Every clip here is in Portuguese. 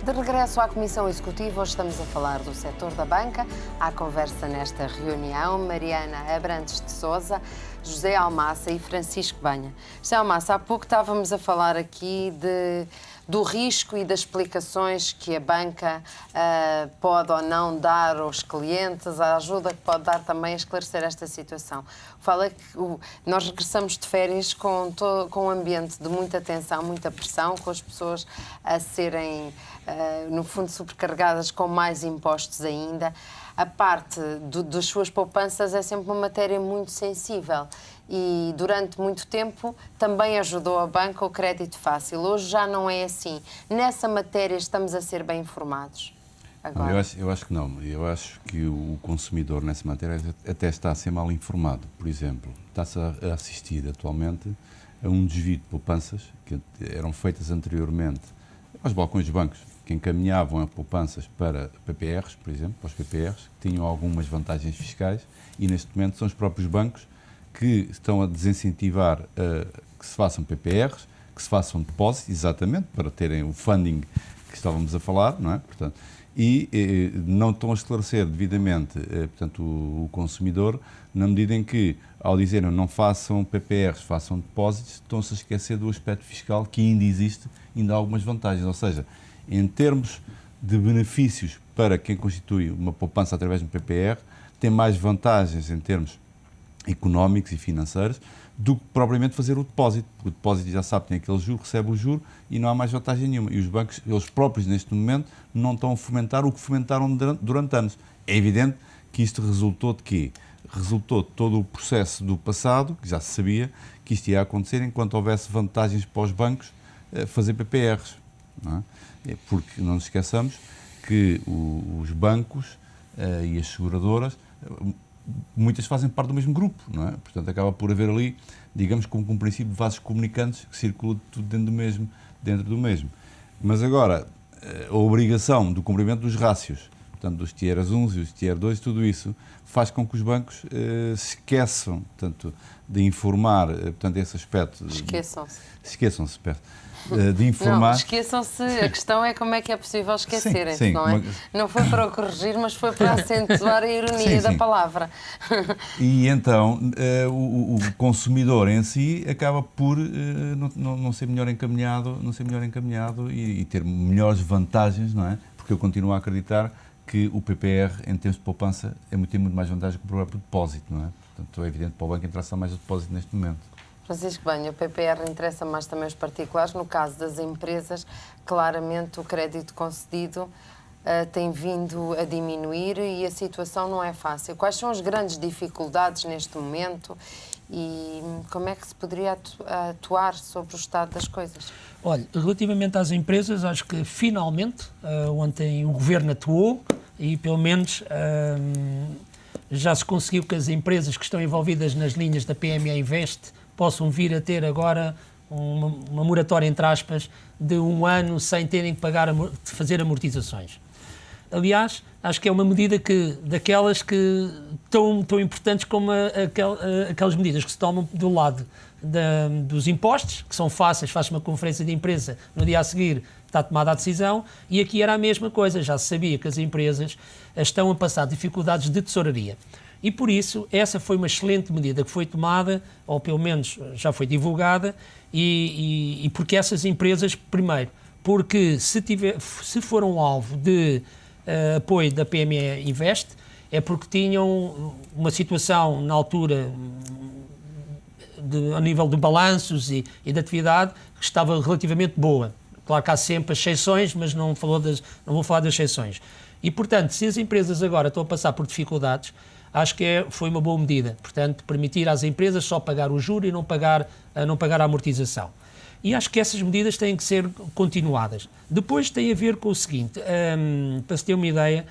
De regresso à Comissão Executiva, hoje estamos a falar do setor da banca. À conversa nesta reunião, Mariana Abrantes de Sousa, José Almassa e Francisco Banha. José Almassa, há pouco estávamos a falar aqui do risco e das explicações que a banca pode ou não dar aos clientes, a ajuda que pode dar também a esclarecer esta situação. Fala que nós regressamos de férias com um ambiente de muita tensão, muita pressão, com as pessoas a serem, no fundo, sobrecarregadas com mais impostos ainda. A parte das suas poupanças é sempre uma matéria muito sensível e durante muito tempo também ajudou a banca o crédito fácil. Hoje já não é assim. Nessa matéria estamos a ser bem informados? Não, eu acho que não. Eu acho que o consumidor nessa matéria até está a ser mal informado. Por exemplo, está-se a assistir atualmente a um desvio de poupanças que eram feitas anteriormente aos balcões dos bancos, que encaminhavam a poupanças para PPRs, por exemplo, para os PPRs, que tinham algumas vantagens fiscais, e neste momento são os próprios bancos que estão a desincentivar que se façam PPRs, que se façam depósitos, exatamente, para terem o funding que estávamos a falar, não é? Portanto, e não estão a esclarecer devidamente portanto, o consumidor, na medida em que, ao dizerem não façam PPRs, façam depósitos, estão-se a esquecer do aspecto fiscal que ainda existe, ainda há algumas vantagens, ou seja, em termos de benefícios para quem constitui uma poupança através de um PPR, tem mais vantagens em termos económicos e financeiros do que propriamente fazer o depósito. O depósito, já sabe, tem aquele juro, recebe o juro e não há mais vantagem nenhuma. E os bancos, eles próprios, neste momento, não estão a fomentar o que fomentaram durante anos. É evidente que isto resultou de quê? Resultou de todo o processo do passado, que já se sabia que isto ia acontecer enquanto houvesse vantagens para os bancos fazer PPRs. Não é? Porque não nos esqueçamos que os bancos e as seguradoras, muitas fazem parte do mesmo grupo, não é? Portanto, acaba por haver ali, digamos, como um princípio de vasos comunicantes que circula tudo dentro do mesmo. Mas agora, a obrigação do cumprimento dos rácios, portanto, dos Tier 1 e os Tier 2, tudo isso faz com que os bancos se esqueçam, portanto, de informar, portanto, esse aspecto... Esqueçam-se, de informar... Não, esqueçam-se, a questão é como é que é possível esquecerem-se, sim, não é? Não foi para o corrigir, mas foi para acentuar a ironia da palavra. E então o consumidor em si acaba por não ser melhor encaminhado, e ter melhores vantagens, não é? Porque eu continuo a acreditar que o PPR, em termos de poupança, tem muito mais vantagem que o próprio depósito, não é? Portanto, é evidente para o banco interessa mais o depósito neste momento. Francisco Banha, o PPR interessa mais também aos particulares. No caso das empresas, claramente o crédito concedido tem vindo a diminuir e a situação não é fácil. Quais são as grandes dificuldades neste momento e como é que se poderia atuar sobre o estado das coisas? Olha, relativamente às empresas, acho que finalmente ontem o Governo atuou e pelo menos já se conseguiu que as empresas que estão envolvidas nas linhas da PME Invest possam vir a ter agora uma moratória, entre aspas, de 1 ano sem terem que fazer amortizações. Aliás, acho que é uma medida daquelas que tão importantes como aquelas medidas que se tomam do lado dos impostos, que são fáceis, faz uma conferência de imprensa, no dia a seguir está tomada a decisão, e aqui era a mesma coisa, já se sabia que as empresas estão a passar dificuldades de tesouraria. E por isso, essa foi uma excelente medida que foi tomada, ou pelo menos já foi divulgada, e porque essas empresas, primeiro, porque se foram alvo de apoio da PME Invest, é porque tinham uma situação na altura, a nível de balanços e de atividade, que estava relativamente boa. Claro que há sempre as exceções, mas não vou falar das exceções. E, portanto, se as empresas agora estão a passar por dificuldades, acho que foi uma boa medida. Portanto, permitir às empresas só pagar o juro e não pagar a amortização. E acho que essas medidas têm que ser continuadas. Depois tem a ver com o seguinte, para se ter uma ideia,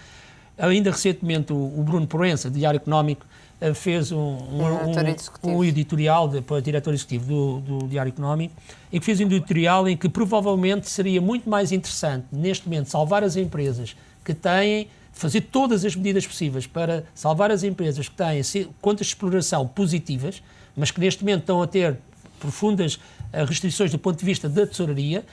ainda recentemente o Bruno Proença, do Diário Económico, fez um editorial para o diretor executivo do Diário Económico, em que fez um editorial em que provavelmente seria muito mais interessante, neste momento, salvar as empresas que têm, fazer todas as medidas possíveis para salvar as empresas que têm contas de exploração positivas, mas que neste momento estão a ter profundas restrições do ponto de vista da tesouraria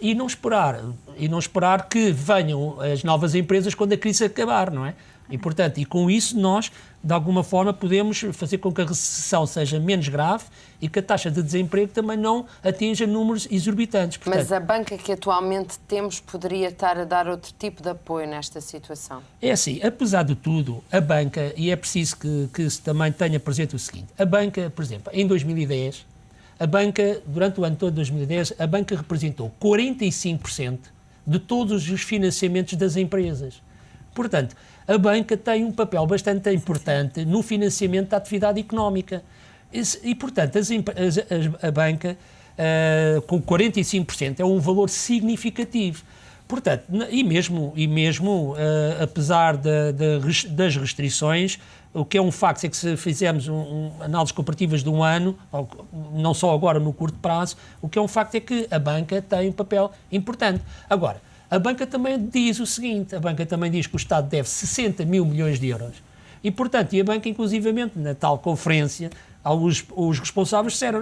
e não esperar que venham as novas empresas quando a crise acabar, não é? E, portanto, e com isso nós, de alguma forma, podemos fazer com que a recessão seja menos grave e que a taxa de desemprego também não atinja números exorbitantes. Portanto, mas a banca que atualmente temos poderia estar a dar outro tipo de apoio nesta situação? É assim, apesar de tudo, a banca, e é preciso que se também tenha presente o seguinte, a banca, por exemplo, em 2010, a banca, durante o ano todo de 2010, a banca representou 45% de todos os financiamentos das empresas. Portanto, a banca tem um papel bastante importante no financiamento da atividade económica. E portanto, a banca, com 45%, é um valor significativo. Portanto, e mesmo apesar das restrições, o que é um facto é que se fizermos análises comparativas de um ano, não só agora no curto prazo, o que é um facto é que a banca tem um papel importante. Agora, a banca também diz o seguinte, a banca também diz que o Estado deve 60 mil milhões de euros. E, portanto, a banca, inclusivamente, na tal conferência, os responsáveis disseram,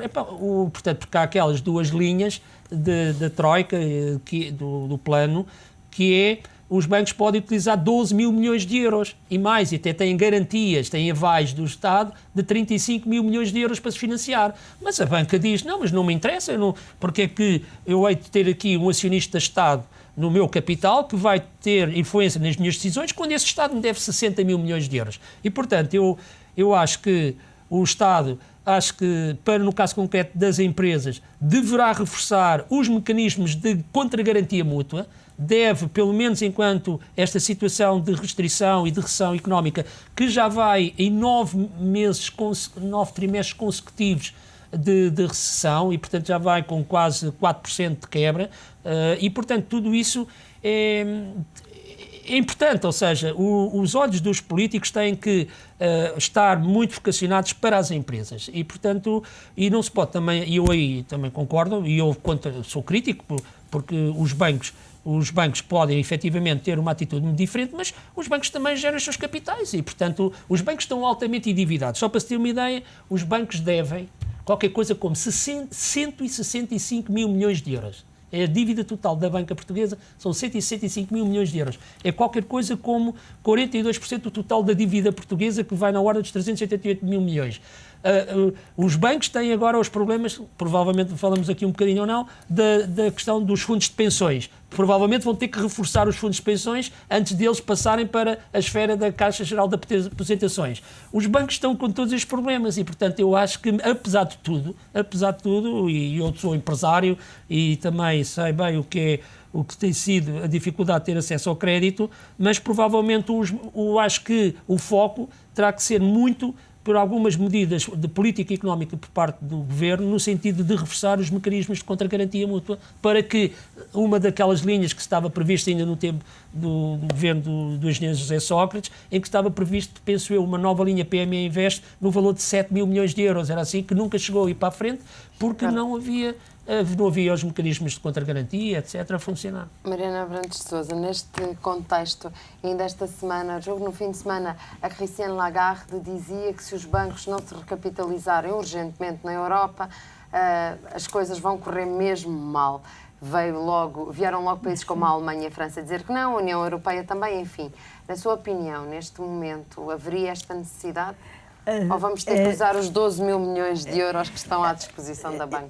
portanto, porque há aquelas duas linhas da Troika, do plano, que é os bancos podem utilizar 12 mil milhões de euros e mais, e até têm garantias, têm avais do Estado de 35 mil milhões de euros para se financiar. Mas a banca diz, não, mas não me interessa, porque é que eu hei de ter aqui um acionista de Estado no meu capital, que vai ter influência nas minhas decisões, quando esse Estado me deve 60 mil milhões de euros. E, portanto, eu acho que o Estado, no caso concreto das empresas, deverá reforçar os mecanismos de contra-garantia mútua, deve, pelo menos enquanto esta situação de restrição e de recessão económica, que já vai em 9 trimestres consecutivos de recessão, e portanto já vai com quase 4% de quebra, e portanto tudo isso é importante, ou seja, os olhos dos políticos têm que estar muito vocacionados para as empresas e portanto, e não se pode também, e eu aí também concordo, e eu sou crítico porque os bancos podem efetivamente ter uma atitude muito diferente, mas os bancos também geram os seus capitais e portanto os bancos estão altamente endividados. Só para se ter uma ideia, os bancos devem qualquer coisa como 165 mil milhões de euros. A dívida total da banca portuguesa são 165 mil milhões de euros. É qualquer coisa como 42% do total da dívida portuguesa, que vai na ordem dos 388 mil milhões. Os bancos têm agora os problemas, provavelmente falamos aqui um bocadinho ou não, da questão dos fundos de pensões. Provavelmente vão ter que reforçar os fundos de pensões antes deles passarem para a esfera da Caixa Geral de Aposentações. Os bancos estão com todos estes problemas e, portanto, eu acho que, apesar de tudo, e eu sou empresário e também sei bem o que tem sido a dificuldade de ter acesso ao crédito, mas provavelmente acho que o foco terá que ser muito por algumas medidas de política económica por parte do Governo, no sentido de reforçar os mecanismos de contra-garantia mútua, para que uma daquelas linhas que estava prevista ainda no tempo do Governo do engenheiro José Sócrates, em que estava previsto, penso eu, uma nova linha PME Invest no valor de 7 mil milhões de euros. Era assim, que nunca chegou a ir para a frente, porque não havia os mecanismos de contra-garantia, etc., a funcionar. Mariana Abrantes de Sousa, neste contexto, ainda esta semana, no fim de semana, a Christine Lagarde dizia que se os bancos não se recapitalizarem urgentemente na Europa, as coisas vão correr mesmo mal. Vieram logo países como a Alemanha e a França dizer que não, a União Europeia também, enfim. Na sua opinião, neste momento, haveria esta necessidade? Ou vamos ter que usar os 12 mil milhões de euros que estão à disposição da banca?